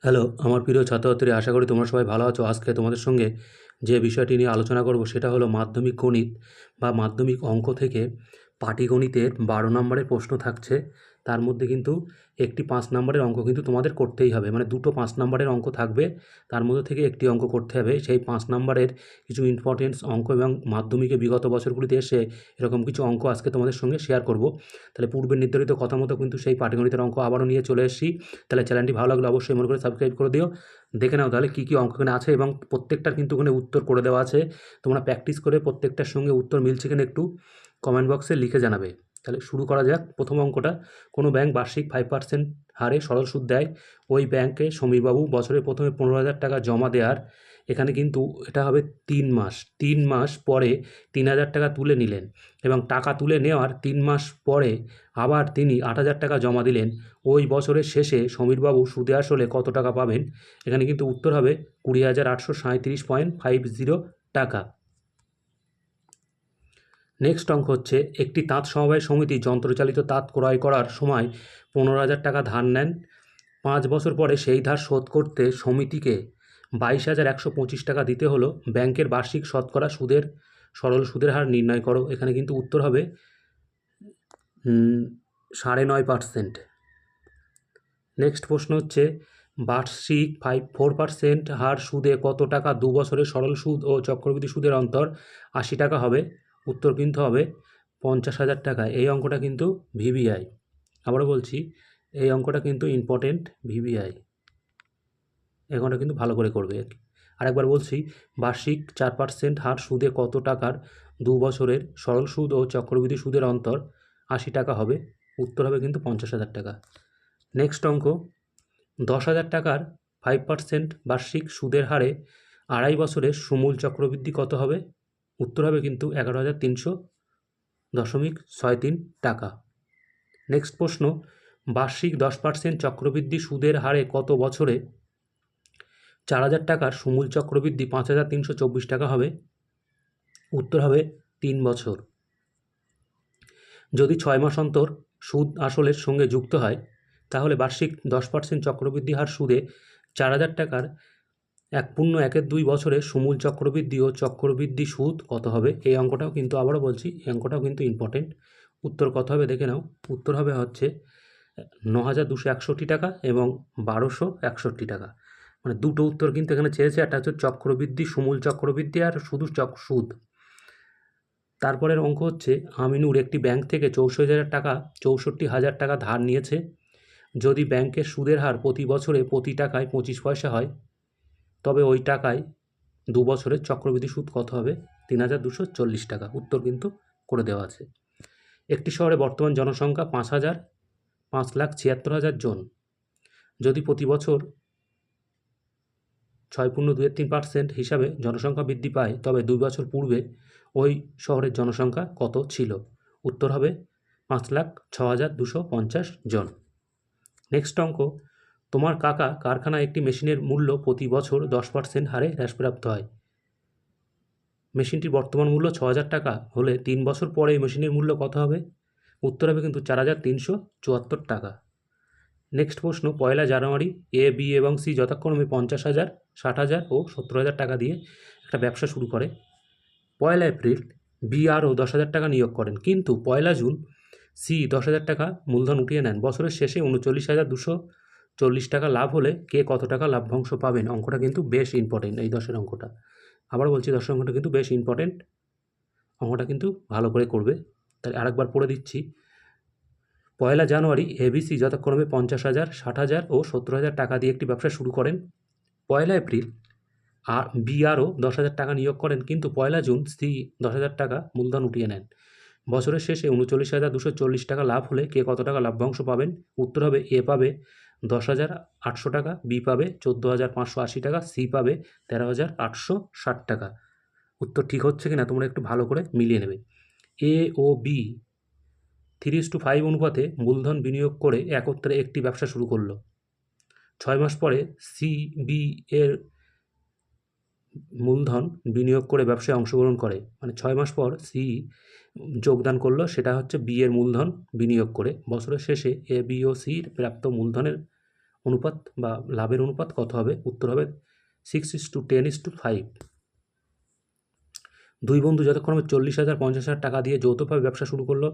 Hello, আমার প্রিয় ছাত্রছাত্রী, আশা করি তোমরা সবাই ভালো আছো। আজকে তোমাদের সঙ্গে যে বিষয়টি নিয়ে আলোচনা করব সেটা হলো মাধ্যমিক গণিত বা মাধ্যমিক অঙ্ক থেকে পাটিগণিতের 12 নম্বরের প্রশ্ন থাকছে। তার মধ্যে কিন্তু একটি 5 নম্বরের অঙ্ক কিন্তু তোমাদের করতেই হবে, মানে দুটো 5 নম্বরের অঙ্ক থাকবে, তার মধ্যে থেকে একটি অঙ্ক করতে হবে। সেই 5 নম্বরের কিছু ইম্পর্টেন্স অঙ্ক এবং মাধ্যমিকে বিগত বছরগুলিতে এসে এরকম কিছু অঙ্ক আজকে তোমাদের সঙ্গে শেয়ার করব। তাহলে পূর্বের নির্ধারিত কথা মতো কিন্তু সেই পাটিগণিতের অঙ্ক আবারও নিয়ে চলে এসেছি। তাহলে চ্যানেলটি ভালো লাগলে অবশ্যই মনে করে সাবস্ক্রাইব করে দিও। দেখে নাও তাহলে কী কী অঙ্ক এখানে আছে এবং প্রত্যেকটার কিন্তু ওখানে উত্তর করে দেওয়া আছে। তোমরা প্র্যাকটিস করে প্রত্যেকটার সঙ্গে উত্তর মিলছে কিনা একটু কমেন্ট বক্সে লিখে জানাবে। তাহলে শুরু করা যাক। প্রথম অঙ্কটা, কোনো ব্যাংক বার্ষিক 5% হারে সরল সুদ দেয়। ওই ব্যাংকে সমীরবাবু বছরের প্রথমে 15,000 টাকা জমা দেওয়ার, এখানে কিন্তু এটা হবে 3 মাস পরে 3,000 টাকা তুলে নিলেন এবং টাকা তুলে নেওয়ার 3 মাস পরে আবার তিনি 8,000 টাকা জমা দিলেন। ওই বছরের শেষে সমীরবাবু সুদে আসলে কত টাকা পাবেন? এখানে কিন্তু উত্তর হবে 20,837.50 টাকা। নেক্সট অঙ্ক হচ্ছে, একটি তাঁত সমবায় সমিতি যন্ত্রচালিত তাঁত ক্রয় করার সময় 15,000 টাকা ধার নেন। 5 বছর পরে সেই ধার শোধ করতে সমিতিকে 22,125 টাকা দিতে হলো। ব্যাংকের বার্ষিক শতকরা সুদের সরল সুদের হার নির্ণয় করো। এখানে কিন্তু উত্তর হবে 9.5%। নেক্সট প্রশ্ন হচ্ছে, বার্ষিক 4% হার সুদে কত টাকা 2 বছরের সরল সুদ ও চক্রবৃদ্ধি সুদের অন্তর 80 টাকা হবে? উত্তর কিন্তু হবে 50,000 টাকা। এই অঙ্কটা কিন্তু ভিভিআই, আবারও বলছি এই অঙ্কটা কিন্তু ইম্পর্টেন্ট ভিভিআই, এই অঙ্কটা কিন্তু ভালো করে করবে। আরেকবার বলছি, বার্ষিক 4% হার সুদে কত টাকার 2 বছরের সরল সুদ ও চক্রবৃদ্ধি সুদের অন্তর 80 টাকা হবে? উত্তর হবে কিন্তু 50,000 টাকা। নেক্সট অঙ্ক, 10,000 টাকার 5% বার্ষিক সুদের হারে 2.5 বছরের সমূল চক্রবৃদ্ধি কত হবে? উত্তর হবে কিন্তু 11,300.63 টাকা। নেক্সট প্রশ্ন, বার্ষিক 10% চক্রবৃদ্ধি সুদের হারে কত বছরে 4,000 টাকার সমূল চক্রবৃদ্ধি 5,324 টাকা হবে? উত্তর হবে 3 বছর। যদি 6 মাস অন্তর সুদ আসলের সঙ্গে যুক্ত হয়, তাহলে বার্ষিক 10% চক্রবৃদ্ধি হার সুদে 4,000 টাকার 1.12 বছরে সমূল চক্রবৃদ্ধি ও চক্রবৃদ্ধি সুদ কত হবে? এই অঙ্কটাও কিন্তু, আবারও বলছি, এই অঙ্কটাও কিন্তু ইম্পর্টেন্ট। উত্তর কত হবে দেখে নাও। উত্তর হবে হচ্ছে 9,261 টাকা এবং 1,261 টাকা। মানে দুটো উত্তর কিন্তু এখানে চেয়েছে, একটা হচ্ছে চক্রবৃদ্ধি, সমূল চক্রবৃদ্ধি, আর শুধু সুদ। তারপরের অঙ্ক হচ্ছে, আমিনুর একটি ব্যাংক থেকে 64,000 টাকা ধার নিয়েছে। যদি ব্যাংকের সুদের হার প্রতি বছরে প্রতি টাকায় 25 পয়সা হয়, তবে ওই টাকায় 2 বছরের চক্রবৃদ্ধি সুদ কত হবে? 3,240 টাকা। উত্তর কিন্তু করে দেওয়া আছে। একটি শহরে বর্তমান জনসংখ্যা 5,76,000 জন। যদি প্রতি বছর 6.23% হিসাবে জনসংখ্যা বৃদ্ধি পায়, তবে 2 বছর পূর্বে ওই শহরের জনসংখ্যা কত ছিল? উত্তর হবে 5,06,250 জন। নেক্সট অঙ্ক, তোমার কাকা কারখানায় একটি মেশিনের মূল্য প্রতি বছর 10% হারে হ্রাসপ্রাপ্ত হয়। মেশিনটির বর্তমান মূল্য 6,000 টাকা হলে 3 বছর পরে এই মেশিনের মূল্য কত হবে? উত্তর হবে কিন্তু 4,374 টাকা। নেক্সট প্রশ্ন, 1 জানুয়ারি এ, বি এবং সি যথাক্রমে 50,000, 60,000 ও 70,000 টাকা দিয়ে একটা ব্যবসা শুরু করে। 1 এপ্রিল বি আরও 10,000 টাকা নিয়োগ করেন, কিন্তু 1 জুন সি 10,000 টাকা মূলধন উঠিয়ে নেন। বছরের শেষে 39,240 টাকা লাভ হলে কে কত টাকা লাভ্যাংশ পাবেন? অঙ্কটা কিন্তু বেশ ইম্পর্টেন্ট, এই 10-এর অঙ্কটা। আবার বলছি, 10-এর অঙ্কটা কিন্তু বেশ ইম্পর্টেন্ট, অঙ্কটা কিন্তু ভালো করে করবে। তাই আরেকবার পড়ে দিচ্ছি। 1 জানুয়ারি এবিসি যথাক্রমে 50,000, 60,000 ও 70,000 টাকা দিয়ে একটি ব্যবসা শুরু করেন। 1 এপ্রিল আর বি আরও 10,000 টাকা নিয়োগ করেন, কিন্তু 1 জুন সি 10,000 টাকা মূলধন উঠিয়ে নেন। বছরের শেষে 39,240 টাকা লাভ হলে কে কত টাকা লাভ্যাংশ পাবেন? উত্তর হবে, এ পাবে 10,800 টাকা, বি পাবে 14,580 টাকা, সি পাবে 13,860 টাকা। উত্তর ঠিক হচ্ছে কিনা তোমরা একটু ভালো করে মিলিয়ে নেবে। এ ও বি 3:5 অনুপাতে মূলধন বিনিয়োগ করে একত্রে একটি ব্যবসা শুরু করলো। 6 মাস পরে সি বি এর মূলধন বিনিয়োগ করে ব্যবসায় অংশগ্রহণ করে, মানে 6 মাস পর সি যোগদান করলো, সেটা হচ্ছে বি এর মূলধন বিনিয়োগ করে। বছরের শেষে এ, বি ও সির প্রাপ্ত মূলধনের অনুপাত বা লাভের অনুপাত কত হবে? উত্তর হবে 6:10:5। দুই বন্ধু যথাক্রমে 40,000 50,000 টাকা দিয়ে যৌথভাবে ব্যবসা শুরু করলো।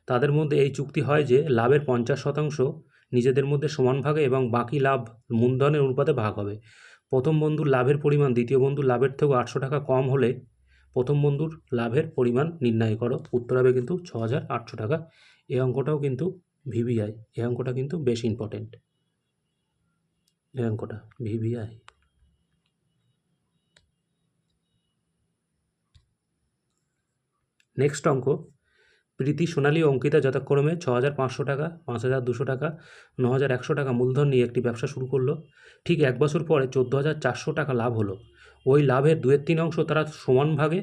তাদের মধ্যে এই চুক্তি হয় যে লাভের 50% নিজেদের মধ্যে সমান ভাগে এবং বাকি লাভ মূলধনের অনুপাতে ভাগ হবে। প্রথম বন্ধুর লাভের পরিমাণ দ্বিতীয় বন্ধুর লাভের থেকেও 800 টাকা কম হলে প্রথম বন্ধুর লাভের পরিমাণ নির্ণয় করো। উত্তর হবে কিন্তু 6,800 টাকা। এই অঙ্কটাও কিন্তু ভিভিআই, এই অঙ্কটা কিন্তু বেশ ইম্পর্টেন্ট, এই অঙ্কটা ভিভিআই। নেক্সট অঙ্ক, প্রীতি, সোনালী ও অঙ্কিতা যথাক্রমে 6,500 টাকা, 5,200 টাকা, 9,100 টাকা মূলধন নিয়ে একটি ব্যবসা শুরু করলো। ঠিক 1 বছর পরে 14,400 টাকা লাভ হলো। ওই লাভের 2/3 অংশ তারা সমান ভাগে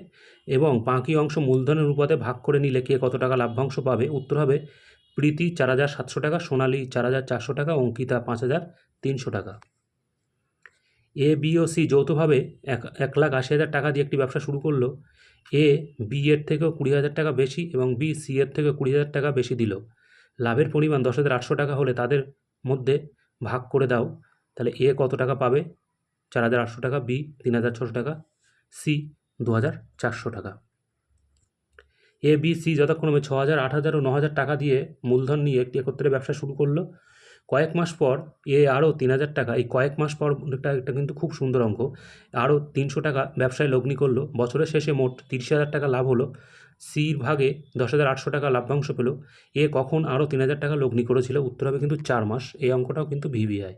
এবং বাকি অংশ মূলধনের অনুপাতে ভাগ করে নিলে কে কত টাকা লাভ্যাংশ পাবে? উত্তর হবে প্রীতি 4,700 টাকা, সোনালী 4,400 টাকা, অঙ্কিতা 5,300 টাকা। এ, বি ও সি যৌথভাবে 1,80,000 টাকা দিয়ে একটি ব্যবসা শুরু করলো। এ বি এর থেকেও 20,000 টাকা বেশি এবং বি সি এর থেকেও 20,000 টাকা বেশি দিল। লাভের পরিমাণ 10,800 টাকা হলে তাদের মধ্যে ভাগ করে দাও। তাহলে এ কত টাকা পাবে? 4,800 টাকা, বি 3,600 টাকা, সি 2,400 টাকা। এ, বি, সি যথাক্রমে 6,000, 8,000 ও 9,000 টাকা দিয়ে মূলধন নিয়ে একটি একত্রে ব্যবসা শুরু করলো। কয়েক মাস পর এ আরও 3,000 টাকা, এই কয়েক মাস পর এটা কিন্তু খুব সুন্দর অঙ্ক, আরও 300 টাকা ব্যবসায় লগ্নি করলো। বছরের শেষে মোট 30,000 টাকা লাভ হলো। সির ভাগে 10,800 টাকা লাভ্যাংশ পেল। এ কখন আরও 3,000 টাকা লগ্নি করেছিল? উত্তর হবে কিন্তু 4 মাস। এই অঙ্কটাও কিন্তু ভিভিআই।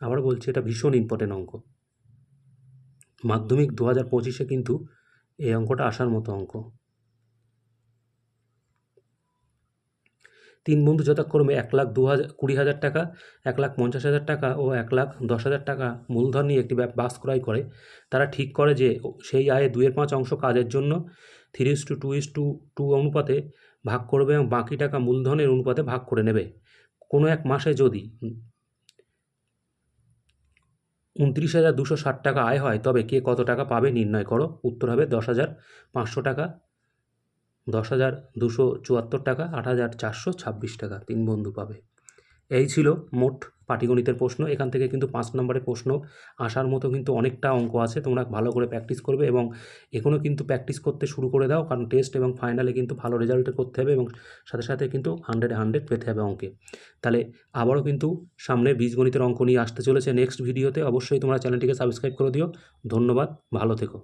আবার বলছি, এটা ভীষণ ইম্পর্টেন্ট অঙ্ক, মাধ্যমিক 2025-এ কিন্তু এই অঙ্কটা আসার মতো অঙ্ক। 3 বন্ধু যথাক্রমে 1,20,000 টাকা, 1,50,000 টাকা ও 1,10,000 টাকা মূলধন নিয়ে একটি বাস ক্রয় করে। তারা ঠিক করে যে সেই আয়ে 2/5 অংশ কাজের জন্য 3:2:2 অনুপাতে ভাগ করবে এবং বাকি টাকা মূলধনের অনুপাতে ভাগ করে নেবে। কোনো এক মাসে যদি 29,260 টাকা আয় হয় তবে কে কত টাকা পাবে নির্ণয় করো। উত্তর হবে 10,500 টাকা, 10,274 টাকা, 8,426 টাকা। 3 বন্ধু পাবে। এই ছিল মোট পাটিগণিতের প্রশ্ন। এখান থেকে কিন্তু 5 নম্বরের প্রশ্ন আসার মতো কিন্তু অনেকটা অঙ্ক আছে। তোমরা ভালো করে প্র্যাকটিস করবে এবং এখনও কিন্তু প্র্যাকটিস করতে শুরু করে দাও, কারণ টেস্ট এবং ফাইনালে কিন্তু ভালো রেজাল্ট করতে হবে এবং সাথে সাথে কিন্তু 100-এ 100 পেতে হবে অঙ্কে। তাহলে আবারও কিন্তু সামনে বীজগণিতের অঙ্ক নিয়ে আসতে চলেছে নেক্সট ভিডিওতে। অবশ্যই তোমরা চ্যানেলটিকে সাবস্ক্রাইব করে দিও। ধন্যবাদ, ভালো থেকো।